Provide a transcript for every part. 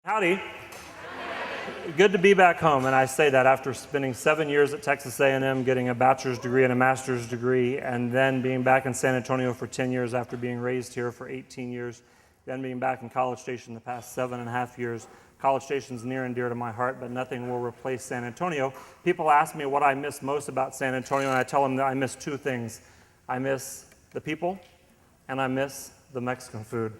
Howdy. Good to be back home, and I say that after spending 7 years at Texas A&M, getting a bachelor's degree and a master's degree, and then being back in San Antonio for 10 years after being raised here for 18 years, then being back in College Station the past 7.5 years. College Station's near and dear to my heart, but nothing will replace San Antonio. People ask me what I miss most about San Antonio, and I tell them that I miss two things. I miss the people, and I miss the Mexican food.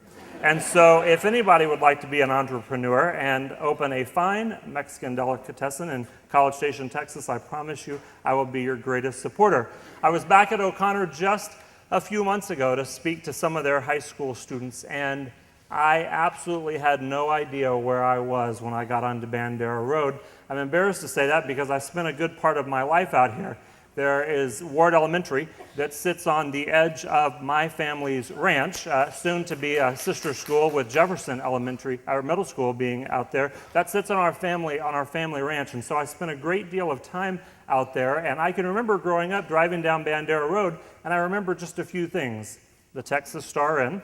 And so if anybody would like to be an entrepreneur and open a fine Mexican delicatessen in College Station, Texas, I promise you I will be your greatest supporter. I was back at O'Connor just a few months ago to speak to some of their high school students, and I absolutely had no idea where I was when I got onto Bandera Road. I'm embarrassed to say that because I spent a good part of my life out here. There is Ward Elementary that sits on the edge of my family's ranch, soon to be a sister school with Jefferson Elementary, our middle school being out there. That sits on our family ranch, and so I spent a great deal of time out there, and I can remember growing up driving down Bandera Road, and I remember just a few things. The Texas Star Inn.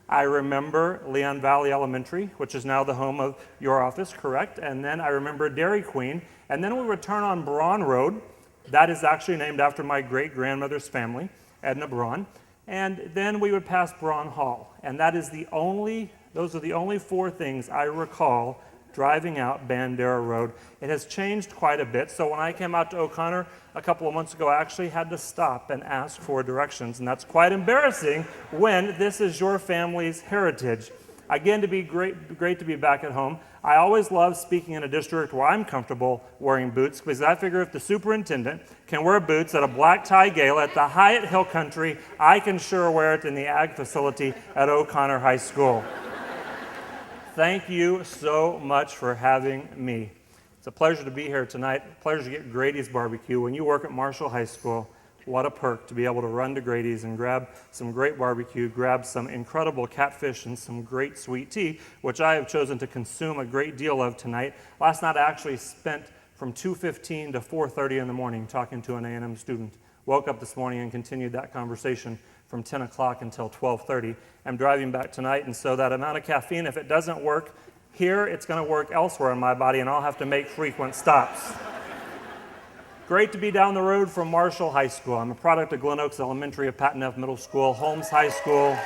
I remember Leon Valley Elementary, which is now the home of your office, correct? And then I remember Dairy Queen, and then we would turn on Braun Road. That is actually named after my great-grandmother's family, Edna Braun. And then we would pass Braun Hall. And those are the only four things I recall driving out Bandera Road. It has changed quite a bit. So when I came out to O'Connor a couple of months ago, I actually had to stop and ask for directions. And that's quite embarrassing when this is your family's heritage. Again, great to be back at home. I always love speaking in a district where I'm comfortable wearing boots, because I figure if the superintendent can wear boots at a black tie gala at the Hyatt Hill Country, I can sure wear it in the ag facility at O'Connor High School. Thank you so much for having me. It's a pleasure to be here tonight. Pleasure to get Grady's barbecue. When you work at Marshall High School, what a perk to be able to run to Grady's and grab some great barbecue, grab some incredible catfish and some great sweet tea, which I have chosen to consume a great deal of tonight. Last night I actually spent from 2:15 to 4:30 in the morning talking to an A&M student. Woke up this morning and continued that conversation from 10 o'clock until 12:30. I'm driving back tonight, and so that amount of caffeine, if it doesn't work here, it's going to work elsewhere in my body, and I'll have to make frequent stops. Great to be down the road from Marshall High School. I'm a product of Glen Oaks Elementary, of Patton F. Middle School, Holmes High School,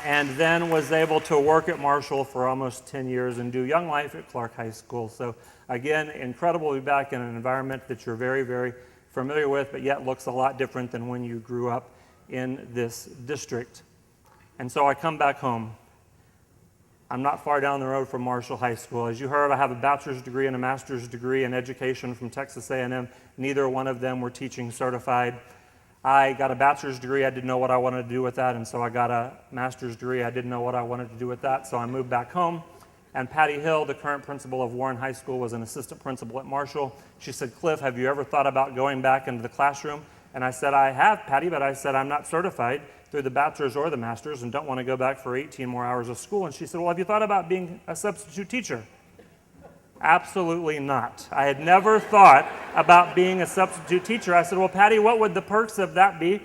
and then was able to work at Marshall for almost 10 years and do Young Life at Clark High School. So again, incredible to be back in an environment that you're very, very familiar with, but yet looks a lot different than when you grew up in this district. And so I come back home. I'm not far down the road from Marshall High School. As you heard, I have a bachelor's degree and a master's degree in education from Texas A&M. Neither one of them were teaching certified. I got a bachelor's degree. I didn't know what I wanted to do with that, and so I got a master's degree. I didn't know what I wanted to do with that, so I moved back home. And Patty Hill, the current principal of Warren High School, was an assistant principal at Marshall. She said, "Cliff, have you ever thought about going back into the classroom?" And I said, "I have, Patty, but I said I'm not certified through the bachelor's or the master's and don't want to go back for 18 more hours of school." And she said, "Well, have you thought about being a substitute teacher?" Absolutely not. I had never thought about being a substitute teacher. I said, "Well, Patty, what would the perks of that be?"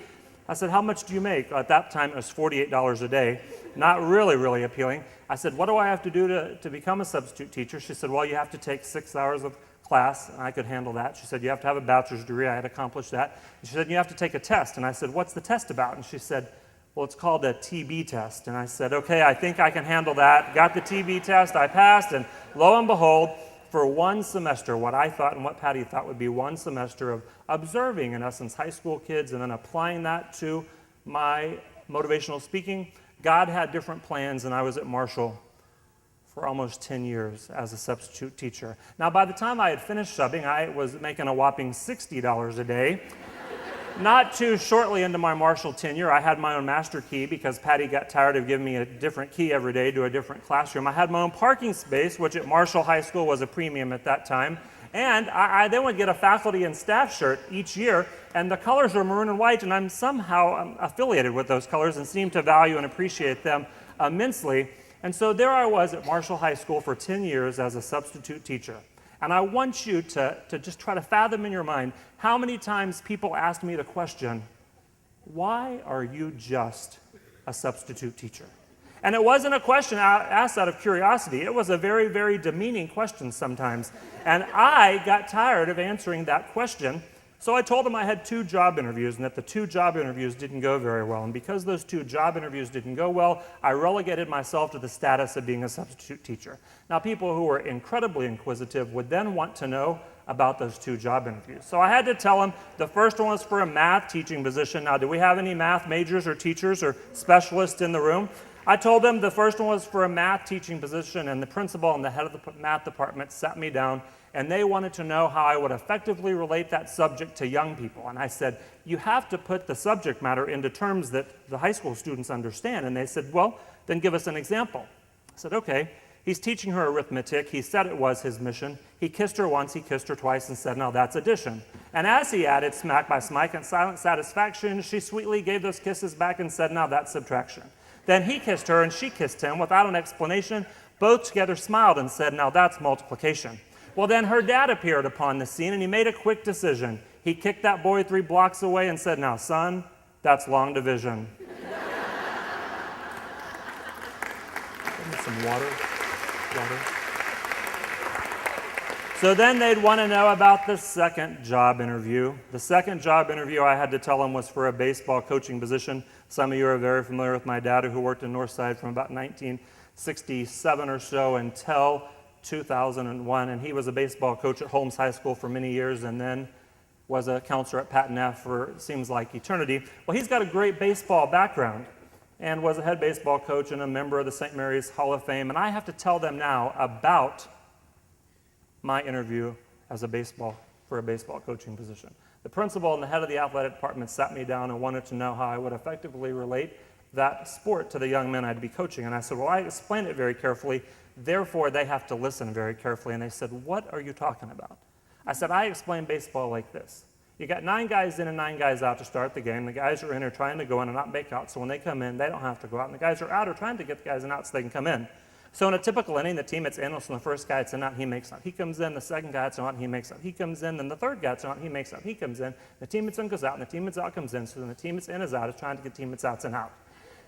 I said, "How much do you make?" At that time, it was $48 a day. Not really, really appealing. I said, "What do I have to do to become a substitute teacher?" She said, "Well, you have to take 6 hours of class," and I could handle that. She said, "You have to have a bachelor's degree." I had accomplished that. And she said, "You have to take a test." And I said, "What's the test about?" And she said, "Well, it's called a TB test." And I said, "Okay, I think I can handle that." Got the TB test, I passed, and lo and behold, for one semester, what I thought and what Patty thought would be one semester of observing, in essence, high school kids and then applying that to my motivational speaking, God had different plans, and I was at Marshall for almost 10 years as a substitute teacher. Now, by the time I had finished subbing, I was making a whopping $60 a day. Not too shortly into my Marshall tenure, I had my own master key because Patty got tired of giving me a different key every day to a different classroom. I had my own parking space, which at Marshall High School was a premium at that time. And I then would get a faculty and staff shirt each year, and the colors were maroon and white, and I'm somehow affiliated with those colors and seem to value and appreciate them immensely. And so there I was at Marshall High School for 10 years as a substitute teacher. And I want you to just try to fathom in your mind how many times people asked me the question, "Why are you just a substitute teacher?" And it wasn't a question asked out of curiosity. It was a very, very demeaning question sometimes. And I got tired of answering that question. So I told him I had 2 job interviews and that the 2 job interviews didn't go very well. And because those 2 job interviews didn't go well, I relegated myself to the status of being a substitute teacher. Now, people who were incredibly inquisitive would then want to know about those 2 job interviews. So I had to tell him the first one was for a math teaching position. Now, do we have any math majors or teachers or specialists in the room? I told them the first one was for a math teaching position, and the principal and the head of the math department sat me down, and they wanted to know how I would effectively relate that subject to young people. And I said, you have to put the subject matter into terms that the high school students understand. And they said, well, then give us an example. I said, okay. He's teaching her arithmetic. He said it was his mission. He kissed her once, he kissed her twice, and said, now that's addition. And as he added smack by smack and silent satisfaction, she sweetly gave those kisses back and said, now that's subtraction. Then he kissed her and she kissed him without an explanation. Both together smiled and said, now that's multiplication. Well, then her dad appeared upon the scene and he made a quick decision. He kicked that boy 3 blocks away and said, now son, that's long division. Some water. So then they'd want to know about the second job interview. The second job interview I had to tell them was for a baseball coaching position. Some of you are very familiar with my dad, who worked in Northside from about 1967 or so until 2001, and he was a baseball coach at Holmes High School for many years and then was a counselor at Patton F for seems like eternity. Well, he's got a great baseball background and was a head baseball coach and a member of the St. Mary's Hall of Fame, and I have to tell them now about my interview as a baseball coaching position. The principal and the head of the athletic department sat me down and wanted to know how I would effectively relate that sport to the young men I'd be coaching. And I said, well, I explained it very carefully, therefore they have to listen very carefully. And they said, what are you talking about? I said, I explain baseball like this. You got 9 guys in and 9 guys out to start the game. The guys are in are trying to go in and not make out, so when they come in, they don't have to go out. And the guys are out are trying to get the guys in out so they can come in. So in a typical inning, the team that's in, so the first guy that's in out, he makes out. He comes in, the second guy that's out, he makes out. He comes in, then the third guy that's out, he makes out. He comes in, the team that's in goes out, and the team that's out comes in. So then the team that's in is out is trying to get the team that's out's in out.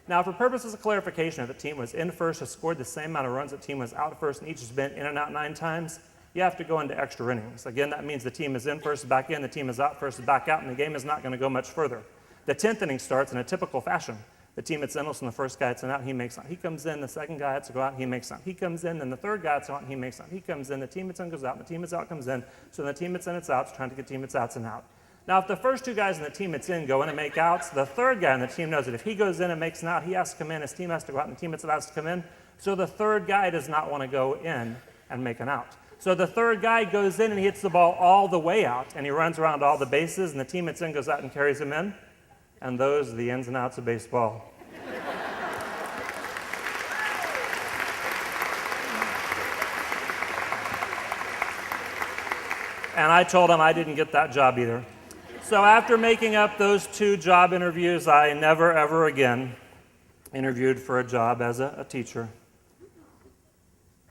Now, for purposes of clarification, if the team was in first, has scored the same amount of runs, the team was out first, and each has been in and out 9 times, you have to go into extra innings. Again, that means the team is in first, back in, the team is out first, back out, and the game is not going to go much further. The 10th inning starts in a typical fashion. The team that's in, the first guy that's in out, he makes out. He comes in, the second guy has to go out, he makes out. He comes in, then the third guy that's out, he makes out. He comes in, the team that's in goes out, and the team that's out comes in. So the team that's in, it's out, trying to get the team that's out's in out. Now, if the first 2 guys in the team that's in go in and make outs, the third guy in the team knows that if he goes in and makes an out, he has to come in, his team has to go out, and the team that's out has to come in. So the third guy does not want to go in and make an out. So the third guy goes in and he hits the ball all the way out, and he runs around all the bases, and the team that's in goes out and carries him in. And those are the ins and outs of baseball. And I told him I didn't get that job either. So after making up those 2 job interviews, I never, ever again interviewed for a job as a teacher.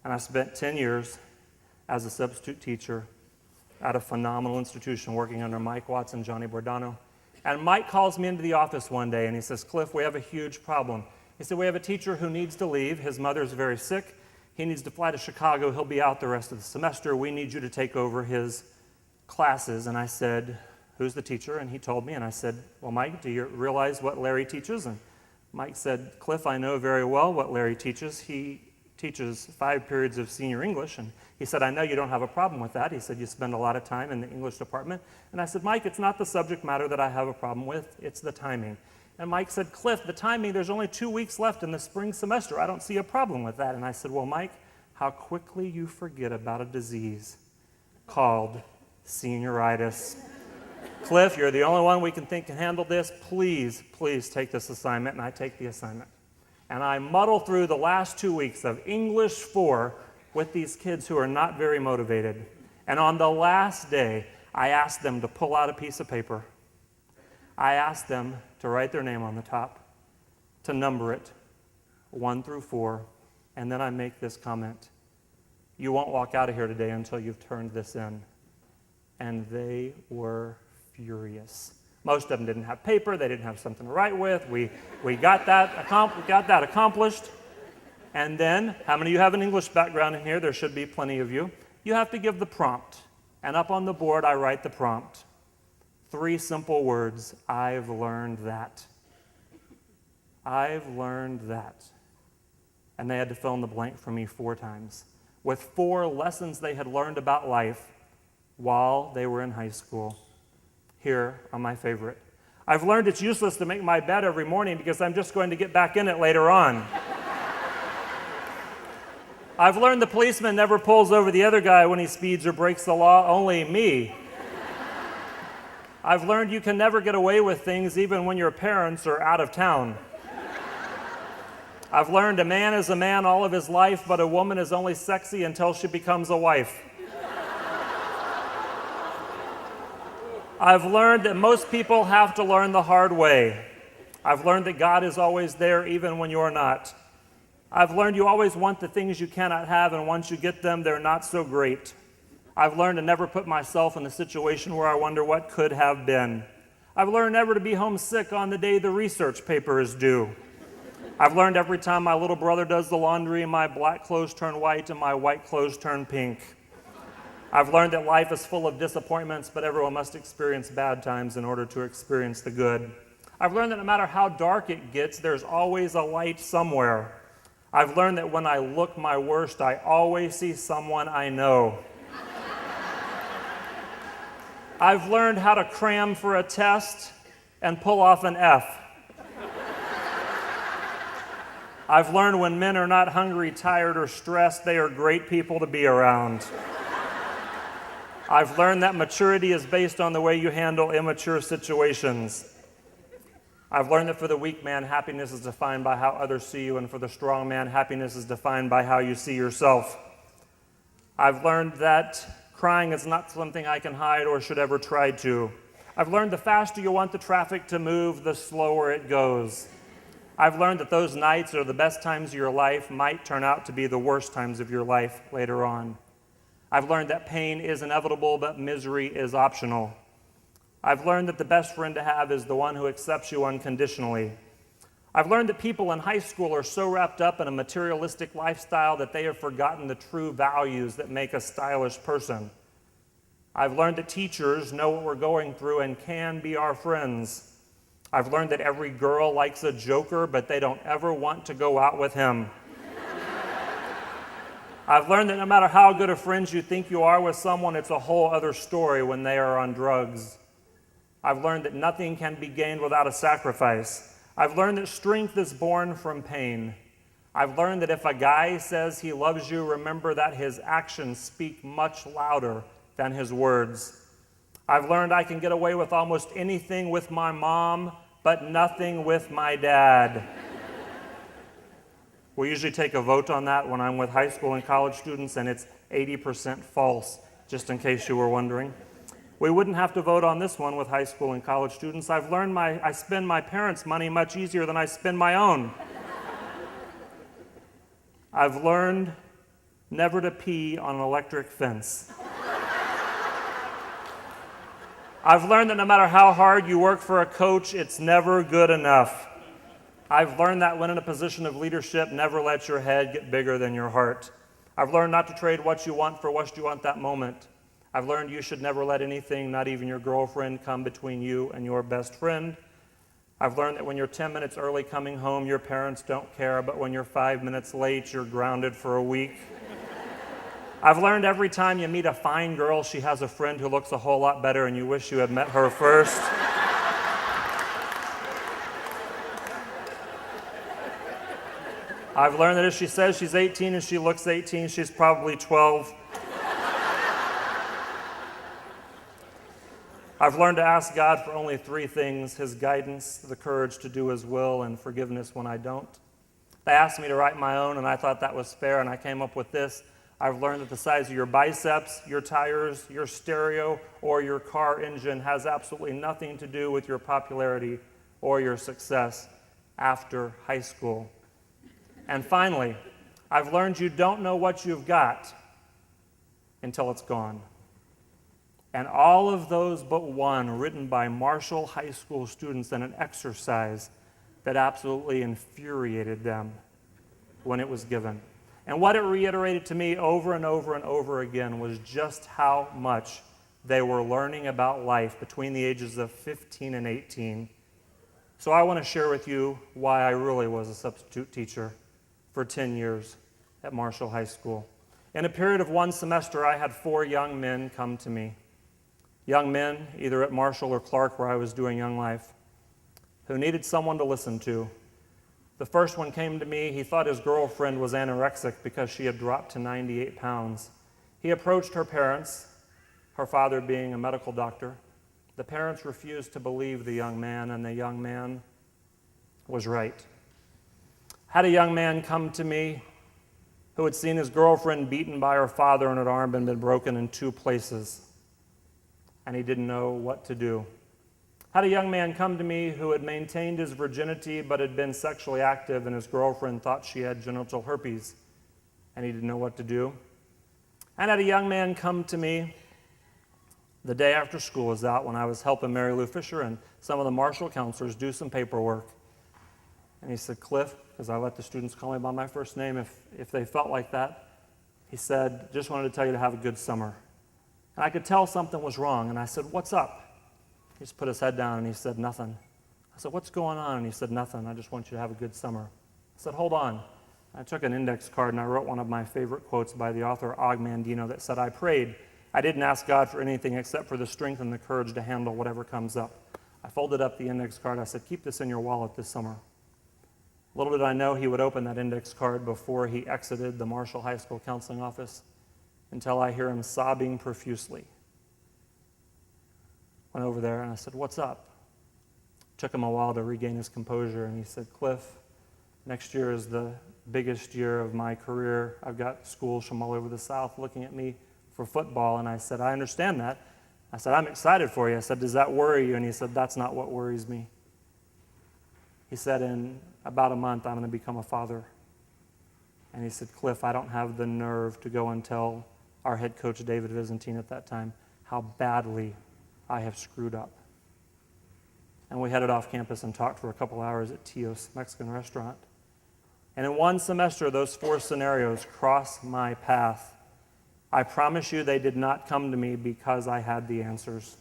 And I spent 10 years as a substitute teacher at a phenomenal institution working under Mike Watts and Johnny Bordano. And Mike calls me into the office one day and he says, Cliff, we have a huge problem. He said, we have a teacher who needs to leave. His mother's very sick. He needs to fly to Chicago. He'll be out the rest of the semester. We need you to take over his classes. And I said, who's the teacher? And he told me, and I said, well, Mike, do you realize what Larry teaches? And Mike said, Cliff, I know very well what Larry teaches. He teaches 5 periods of senior English. And he said, I know you don't have a problem with that. He said, you spend a lot of time in the English department. And I said, Mike, it's not the subject matter that I have a problem with. It's the timing. And Mike said, Cliff, the timing, there's only 2 weeks left in the spring semester. I don't see a problem with that. And I said, well, Mike, how quickly you forget about a disease called senioritis. Cliff, you're the only one we can think can handle this. Please, please take this assignment. And I take the assignment. And I muddle through the last 2 weeks of English 4 with these kids who are not very motivated. And on the last day, I asked them to pull out a piece of paper. I asked them to write their name on the top, to number it 1 through 4, and then I make this comment. You won't walk out of here today until you've turned this in. And they were furious. Most of them didn't have paper. They didn't have something to write with. We got that accomplished. And then, how many of you have an English background in here? There should be plenty of you. You have to give the prompt. And up on the board, I write the prompt. 3 simple words. I've learned that. I've learned that. And they had to fill in the blank for me 4 times, with 4 lessons they had learned about life while they were in high school. Here are my favorite. I've learned it's useless to make my bed every morning because I'm just going to get back in it later on. I've learned the policeman never pulls over the other guy when he speeds or breaks the law, only me. I've learned you can never get away with things even when your parents are out of town. I've learned a man is a man all of his life, but a woman is only sexy until she becomes a wife. I've learned that most people have to learn the hard way. I've learned that God is always there even when you're not. I've learned you always want the things you cannot have, and once you get them, they're not so great. I've learned to never put myself in a situation where I wonder what could have been. I've learned never to be homesick on the day the research paper is due. I've learned every time my little brother does the laundry, my black clothes turn white and my white clothes turn pink. I've learned that life is full of disappointments, but everyone must experience bad times in order to experience the good. I've learned that no matter how dark it gets, there's always a light somewhere. I've learned that when I look my worst, I always see someone I know. I've learned how to cram for a test and pull off an F. I've learned when men are not hungry, tired, or stressed, they are great people to be around. I've learned that maturity is based on the way you handle immature situations. I've learned that for the weak man, happiness is defined by how others see you, and for the strong man, happiness is defined by how you see yourself. I've learned that crying is not something I can hide or should ever try to. I've learned the faster you want the traffic to move, the slower it goes. I've learned that those nights are the best times of your life might turn out to be the worst times of your life later on. I've learned that pain is inevitable, but misery is optional. I've learned that the best friend to have is the one who accepts you unconditionally. I've learned that people in high school are so wrapped up in a materialistic lifestyle that they have forgotten the true values that make a stylish person. I've learned that teachers know what we're going through and can be our friends. I've learned that every girl likes a joker, but they don't ever want to go out with him. I've learned that no matter how good of friends you think you are with someone, it's a whole other story when they are on drugs. I've learned that nothing can be gained without a sacrifice. I've learned that strength is born from pain. I've learned that if a guy says he loves you, remember that his actions speak much louder than his words. I've learned I can get away with almost anything with my mom, but nothing with my dad. We usually take a vote on that when I'm with high school and college students, and it's 80% false, just in case you were wondering. We wouldn't have to vote on this one with high school and college students. I've learned I spend my parents' money much easier than I spend my own. I've learned never to pee on an electric fence. I've learned that no matter how hard you work for a coach, it's never good enough. I've learned that when in a position of leadership, never let your head get bigger than your heart. I've learned not to trade what you want for what you want that moment. I've learned you should never let anything, not even your girlfriend, come between you and your best friend. I've learned that when you're 10 minutes early coming home, your parents don't care, but when you're 5 minutes late, you're grounded for a week. I've learned every time you meet a fine girl, she has a friend who looks a whole lot better and you wish you had met her first. I've learned that if she says she's 18 and she looks 18, she's probably 12. I've learned to ask God for only 3 things: His guidance, the courage to do His will, and forgiveness when I don't. They asked me to write my own, and I thought that was fair, and I came up with this. I've learned that the size of your biceps, your tires, your stereo, or your car engine has absolutely nothing to do with your popularity or your success after high school. And finally, I've learned you don't know what you've got until it's gone. And all of those but one, written by Marshall High School students in an exercise that absolutely infuriated them. when it was given. And what it reiterated to me over and over and over again was just how much they were learning about life between the ages of 15 and 18. So I want to share with you why I really was a substitute teacher for 10 years at Marshall High School. In a period of one semester, I had 4 young men come to me. Young men, either at Marshall or Clark, where I was doing Young Life, who needed someone to listen to. The first one came to me. He thought his girlfriend was anorexic because she had dropped to 98 pounds. He approached her parents, her father being a medical doctor. The parents refused to believe the young man, and the young man was right. Had a young man come to me who had seen his girlfriend beaten by her father and her arm had been broken in 2 places, and he didn't know what to do. Had a young man come to me who had maintained his virginity but had been sexually active, and his girlfriend thought she had genital herpes, and he didn't know what to do. And had a young man come to me the day after school was out when I was helping Mary Lou Fisher and some of the Marshall counselors do some paperwork. And he said, Cliff, because I let the students call me by my first name if they felt like that, he said, just wanted to tell you to have a good summer. And I could tell something was wrong, and I said, what's up? He just put his head down and he said, nothing. I said, what's going on? And he said, nothing. I just want you to have a good summer. I said, hold on. I took an index card and I wrote one of my favorite quotes by the author Og Mandino that said, I prayed. I didn't ask God for anything except for the strength and the courage to handle whatever comes up. I folded up the index card. I said, keep this in your wallet this summer. Little did I know he would open that index card before he exited the Marshall High School counseling office until I hear him sobbing profusely. Went over there and I said, what's up? Took him a while to regain his composure, and he said, Cliff, next year is the biggest year of my career. I've got schools from all over the South looking at me for football. And I said, I understand that. I said, I'm excited for you. I said, does that worry you? And he said, that's not what worries me. He said, in about a month, I'm going to become a father. And he said, Cliff, I don't have the nerve to go and tell our head coach, David Vizentine at that time, how badly I have screwed up. And we headed off campus and talked for a couple hours at Tio's Mexican restaurant. And in one semester, those 4 scenarios crossed my path. I promise you they did not come to me because I had the answers.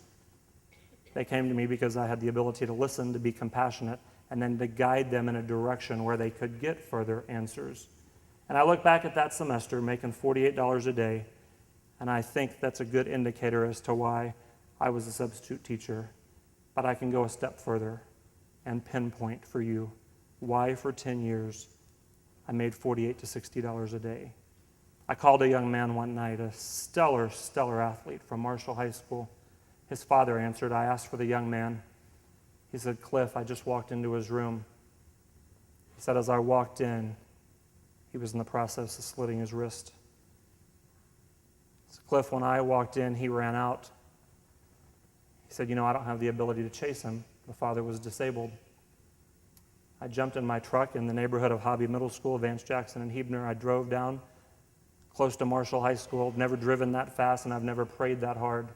They came to me because I had the ability to listen, to be compassionate, and then to guide them in a direction where they could get further answers. And I look back at that semester making $48 a day, and I think that's a good indicator as to why I was a substitute teacher. But I can go a step further and pinpoint for you why for 10 years I made $48 to $60 a day. I called a young man one night, a stellar athlete from Marshall High School. His father answered. I asked for the young man. He said, Cliff, I just walked into his room. He said, as I walked in, he was in the process of slitting his wrist. So Cliff, when I walked in, he ran out. He said, I don't have the ability to chase him. The father was disabled. I jumped in my truck in the neighborhood of Hobby Middle School, Vance Jackson and Huebner. I drove down close to Marshall High School. Never driven that fast, and I've never prayed that hard.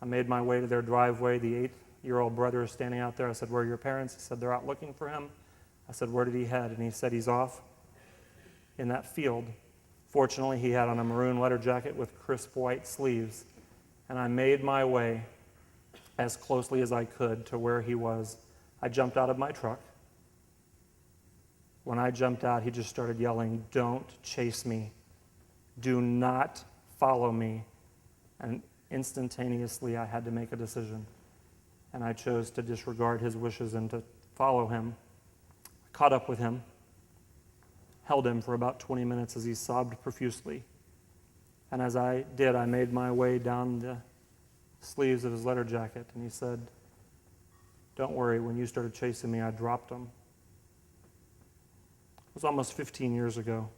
I made my way to their driveway. The 8-year-old brother is standing out there. I said, where are your parents? He said, they're out looking for him. I said, where did he head? And he said, he's off in that field. Fortunately, he had on a maroon leather jacket with crisp white sleeves. And I made my way as closely as I could to where he was. I jumped out of my truck. When I jumped out, he just started yelling, don't chase me. Do not follow me. And instantaneously, I had to make a decision. And I chose to disregard his wishes and to follow him. I caught up with him, held him for about 20 minutes as he sobbed profusely. And as I did, I made my way down the sleeves of his leather jacket, and he said, don't worry, when you started chasing me, I dropped him. It was almost 15 years ago,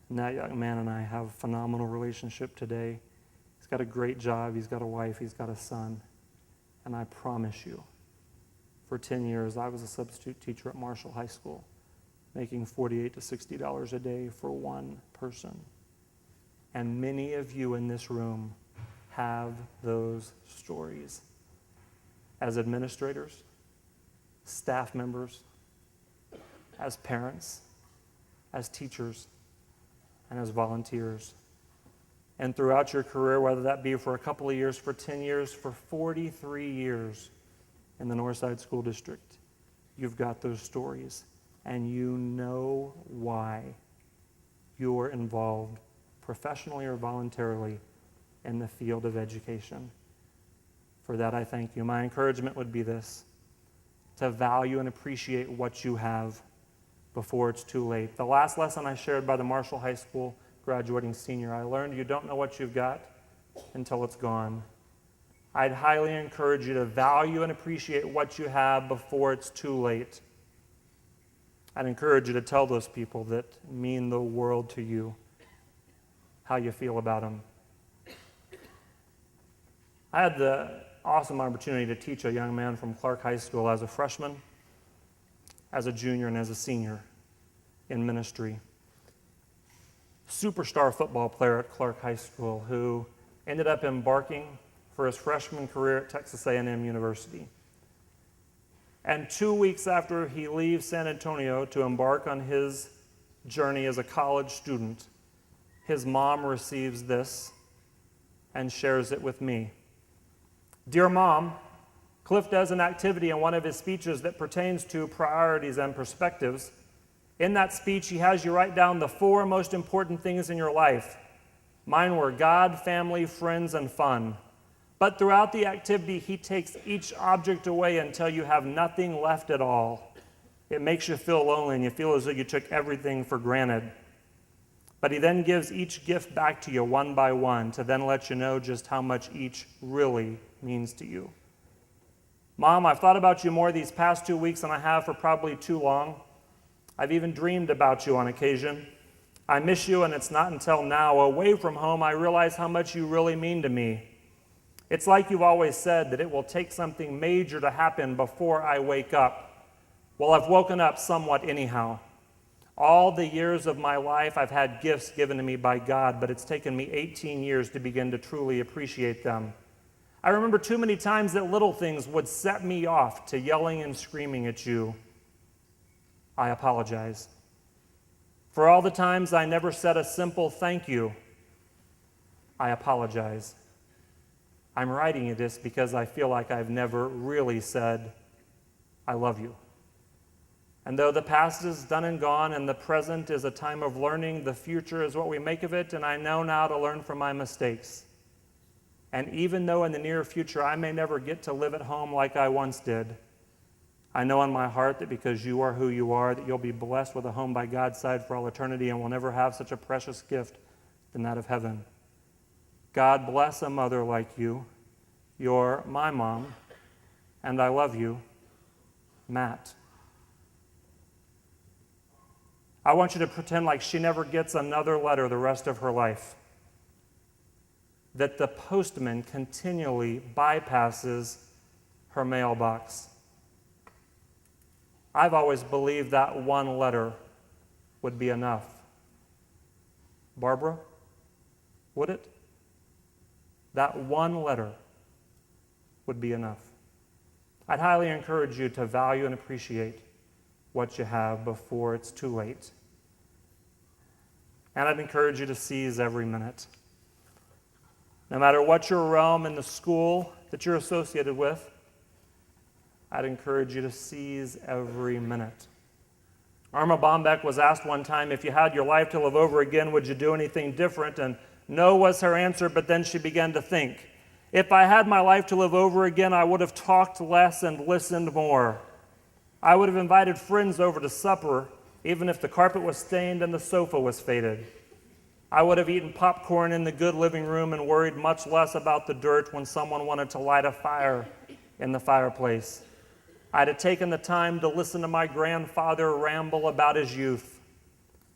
and that young man and I have a phenomenal relationship today. He's got a great job, he's got a wife, he's got a son, and I promise you, for 10 years, I was a substitute teacher at Marshall High School, making $48 to $60 a day for one person. And many of you in this room have those stories. As administrators, staff members, as parents, as teachers and as volunteers. And throughout your career, whether that be for a couple of years, for 10 years, for 43 years in the Northside School District, you've got those stories. And you know why you're involved professionally or voluntarily in the field of education. For that, I thank you. My encouragement would be this: to value and appreciate what you have before it's too late. The last lesson I shared by the Marshall High School graduating senior, I learned you don't know what you've got until it's gone. I'd highly encourage you to value and appreciate what you have before it's too late. I'd encourage you to tell those people that mean the world to you how you feel about them. I had the awesome opportunity to teach a young man from Clark High School as a freshman, as a junior, and as a senior in ministry. Superstar football player at Clark High School who ended up embarking for his freshman career at Texas A&M University. And 2 weeks after he leaves San Antonio to embark on his journey as a college student, his mom receives this and shares it with me. Dear Mom, Cliff does an activity in one of his speeches that pertains to priorities and perspectives. In that speech, he has you write down the 4 most important things in your life. Mine were God, family, friends, and fun. But throughout the activity, he takes each object away until you have nothing left at all. It makes you feel lonely and you feel as though you took everything for granted. But he then gives each gift back to you one by one to then let you know just how much each really means to you. Mom, I've thought about you more these past 2 weeks than I have for probably too long. I've even dreamed about you on occasion. I miss you, and it's not until now, away from home, I realize how much you really mean to me. It's like you've always said that it will take something major to happen before I wake up. Well, I've woken up somewhat anyhow. All the years of my life, I've had gifts given to me by God, but it's taken me 18 years to begin to truly appreciate them. I remember too many times that little things would set me off to yelling and screaming at you. I apologize. For all the times I never said a simple thank you, I apologize. I'm writing you this because I feel like I've never really said, I love you. And though the past is done and gone and the present is a time of learning, the future is what we make of it, and I know now to learn from my mistakes. And even though in the near future I may never get to live at home like I once did, I know in my heart that because you are who you are, that you'll be blessed with a home by God's side for all eternity and will never have such a precious gift than that of heaven. God bless a mother like you. You're my mom, and I love you, Matt. I want you to pretend like she never gets another letter the rest of her life. That the postman continually bypasses her mailbox. I've always believed that one letter would be enough. Barbara, would it? That one letter would be enough. I'd highly encourage you to value and appreciate what you have before it's too late. And I'd encourage you to seize every minute. No matter what your realm in the school that you're associated with, I'd encourage you to seize every minute. Irma Bombeck was asked one time, if you had your life to live over again, would you do anything different? And no was her answer, but then she began to think. If I had my life to live over again, I would have talked less and listened more. I would have invited friends over to supper, even if the carpet was stained and the sofa was faded. I would have eaten popcorn in the good living room and worried much less about the dirt when someone wanted to light a fire in the fireplace. I'd have taken the time to listen to my grandfather ramble about his youth.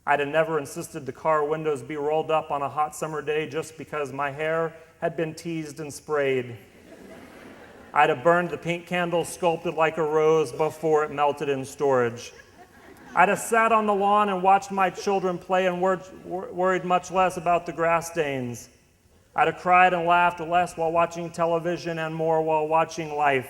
I'd have never insisted the car windows be rolled up on a hot summer day just because my hair had been teased and sprayed. I'd have burned the pink candle sculpted like a rose before it melted in storage. I'd have sat on the lawn and watched my children play and worried much less about the grass stains. I'd have cried and laughed less while watching television and more while watching life.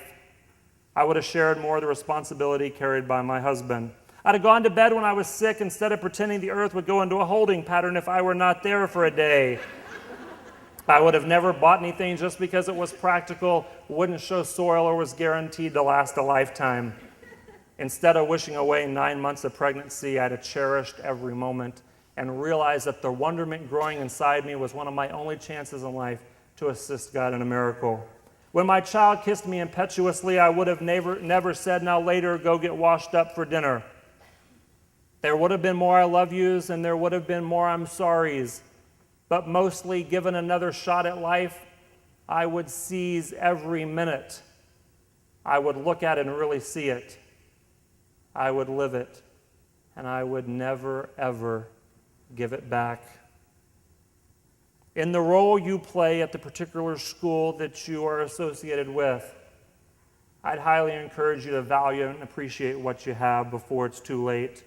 I would have shared more of the responsibility carried by my husband. I'd have gone to bed when I was sick instead of pretending the earth would go into a holding pattern if I were not there for a day. I would have never bought anything just because it was practical, wouldn't show soil, or was guaranteed to last a lifetime. Instead of wishing away 9 months of pregnancy, I'd have cherished every moment and realized that the wonderment growing inside me was one of my only chances in life to assist God in a miracle. When my child kissed me impetuously, I would have never said, "Now later, go get washed up for dinner." There would have been more "I love yous" and there would have been more "I'm sorries." But mostly, given another shot at life, I would seize every minute. I would look at it and really see it. I would live it. And I would never, ever give it back. In the role you play at the particular school that you are associated with, I'd highly encourage you to value and appreciate what you have before it's too late,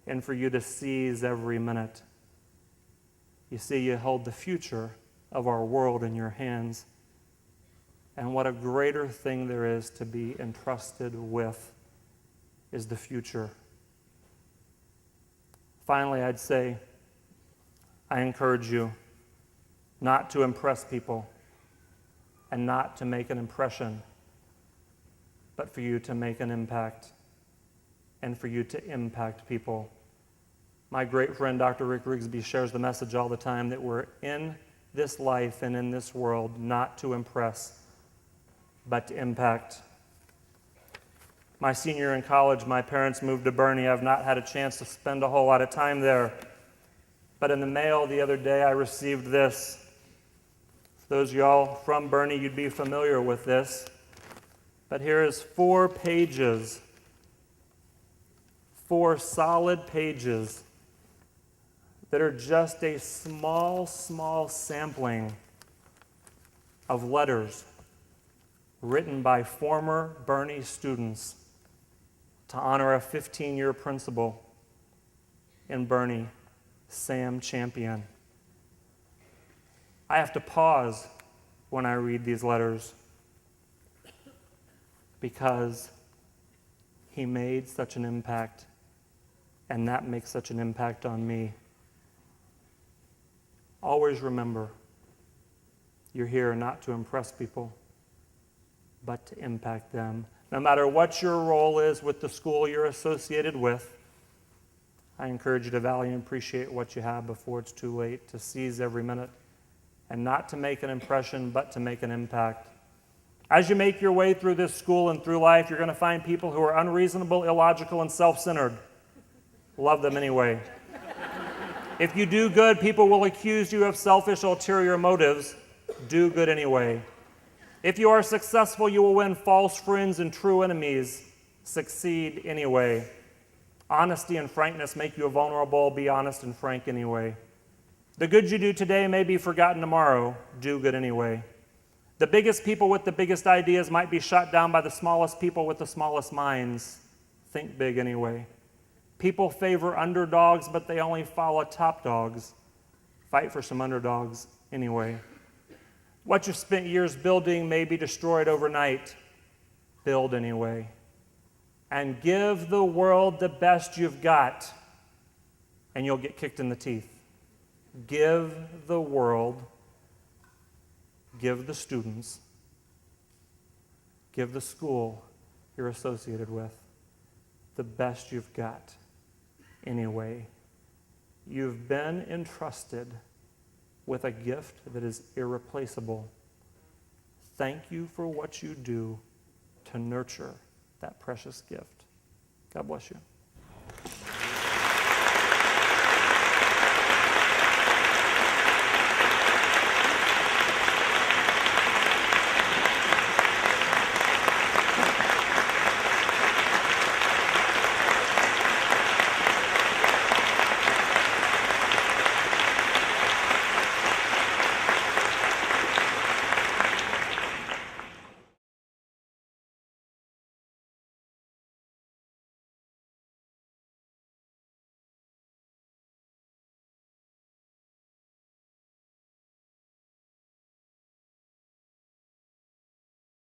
and for you to seize every minute. You see, you hold the future of our world in your hands, and what a greater thing there is to be entrusted with is the future. Finally, I'd say, I encourage you not to impress people and not to make an impression, but for you to make an impact and for you to impact people. My great friend, Dr. Rick Rigsby, shares the message all the time that we're in this life and in this world not to impress, but to impact. My senior year in college, my parents moved to Bernie. I've not had a chance to spend a whole lot of time there. But in the mail the other day, I received this. For those of y'all from Bernie, you'd be familiar with this. But here is 4 pages, 4 solid pages that are just a small sampling of letters written by former Bernie students to honor a 15-year principal in Bernie, Sam Champion. I have to pause when I read these letters because he made such an impact, and that makes such an impact on me. Always remember, you're here not to impress people, but to impact them. No matter what your role is with the school you're associated with, I encourage you to value and appreciate what you have before it's too late, to seize every minute, and not to make an impression, but to make an impact. As you make your way through this school and through life, you're going to find people who are unreasonable, illogical, and self-centered. Love them anyway. If you do good, people will accuse you of selfish, ulterior motives. Do good anyway. If you are successful, you will win false friends and true enemies. Succeed anyway. Honesty and frankness make you vulnerable. Be honest and frank anyway. The good you do today may be forgotten tomorrow. Do good anyway. The biggest people with the biggest ideas might be shot down by the smallest people with the smallest minds. Think big anyway. People favor underdogs, but they only follow top dogs. Fight for some underdogs anyway. What you spent years building may be destroyed overnight. Build anyway. And give the world the best you've got, and you'll get kicked in the teeth. Give the world, give the students, give the school you're associated with the best you've got anyway. You've been entrusted with a gift that is irreplaceable. Thank you for what you do to nurture that precious gift. God bless you.